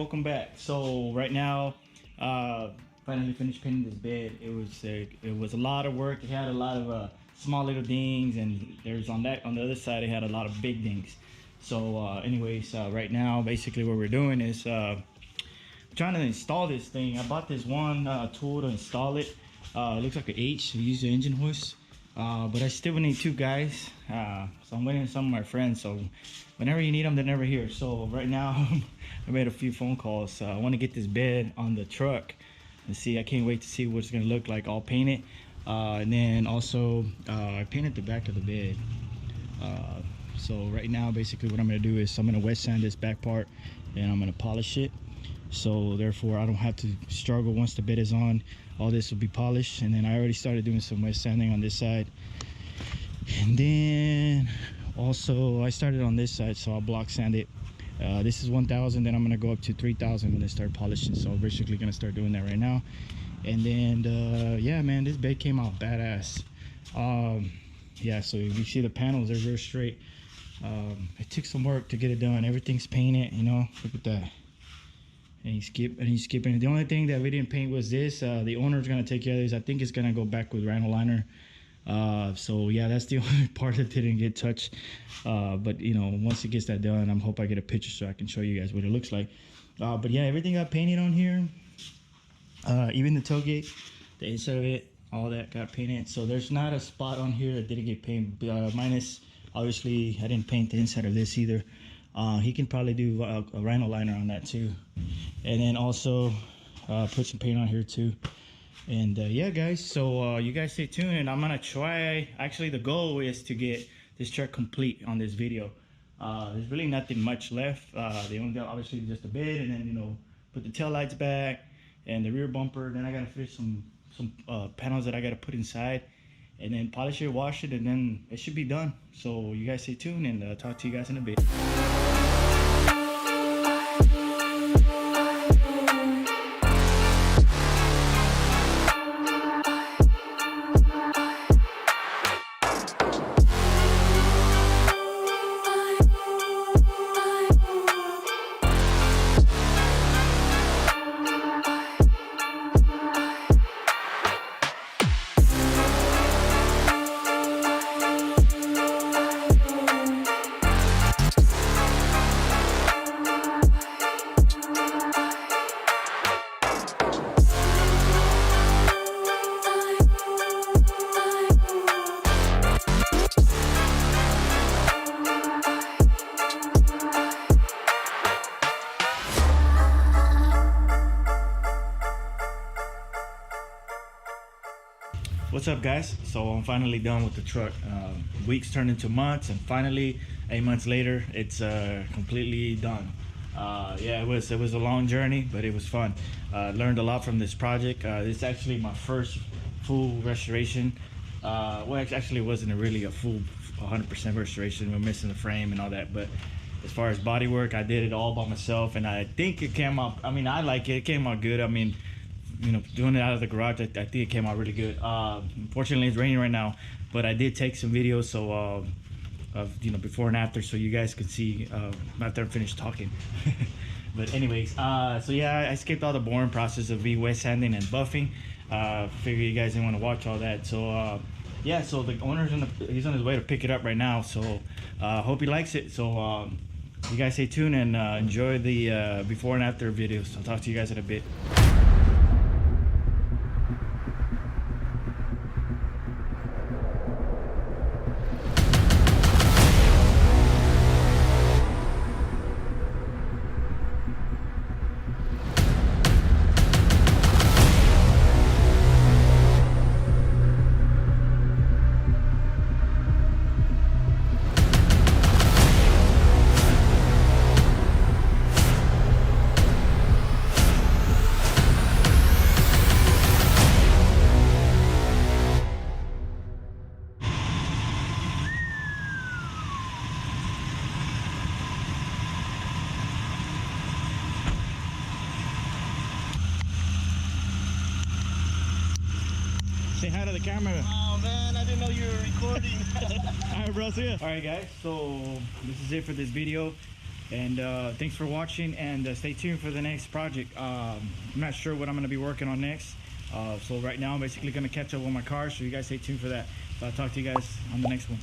welcome back. So right now, finally finished painting this bed. It was a lot of work. It had a lot of small little dings, and there's on the other side it had a lot of big dings. So anyways, right now basically what we're doing is trying to install this thing. I bought this one tool to install it. It looks like an H. We use the engine hoist, but I still need two guys. So I'm waiting on some of my friends. So whenever you need them, they're never here. So right now I made a few phone calls. I want to get this bed on the truck and see. I can't wait to see what it's gonna look like all painted. And then also I painted the back of the bed. So right now basically what I'm gonna do is I'm gonna wet sand this back part and I'm gonna polish it. So therefore I don't have to struggle once the bed is on. All this will be polished, and then I already started doing some wet sanding on this side. And then also I started on this side, so I'll block sand it. This is 1,000, then I'm gonna go up to 3,000 and then start polishing. So I'm basically gonna start doing that right now. And then yeah man, this bed came out badass. Yeah, so you see the panels, they're very straight. It took some work to get it done. Everything's painted, you know, look at that. And he's skipping. The only thing that we didn't paint was this. The owner's gonna take care of this. I think it's gonna go back with rhino liner. So yeah, that's the only part that didn't get touched. But you know, once it gets that done, I hope I get a picture so I can show you guys what it looks like. But yeah, everything got painted on here. Even the tailgate, the inside of it, all that got painted. So there's not a spot on here that didn't get painted. Minus, obviously, I didn't paint the inside of this either. He can probably do a rhino liner on that too, and then also put some paint on here too. And yeah guys, so you guys stay tuned, and I'm gonna try. Actually, the goal is to get this truck complete on this video. There's really nothing much left. The only obviously just the bed, and then you know, put the tail lights back and the rear bumper. Then I gotta finish some panels that I gotta put inside, and then polish it, wash it, and then it should be done. So you guys stay tuned, and talk to you guys in a bit. What's up guys? So I'm finally done with the truck. Weeks turned into months, and finally 8 months later it's completely done. Yeah, it was a long journey, but it was fun. Learned a lot from this project. This is actually my first full restoration. Well, actually it wasn't really a full 100% restoration. We're missing the frame and all that, but as far as body work, I did it all by myself, and I think it came out, I mean, I like it. It came out good. I mean, you know, doing it out of the garage, I think it came out really good. Unfortunately, it's raining right now, but I did take some videos, so of, you know, before and after, so you guys could see after I'm finished talking. But anyways, so yeah, I skipped all the boring process of wet sanding and buffing. Figure you guys didn't want to watch all that, so yeah. So the owner's he's on his way to pick it up right now. So hope he likes it. So you guys stay tuned and enjoy the before and after videos. I'll talk to you guys in a bit. Say hi to the camera. Oh man, I didn't know you were recording. Alright bro, see ya. Alright guys, so this is it for this video. And thanks for watching, and stay tuned for the next project. I'm not sure what I'm going to be working on next. So right now I'm basically going to catch up on my car, so you guys stay tuned for that. So I'll talk to you guys on the next one.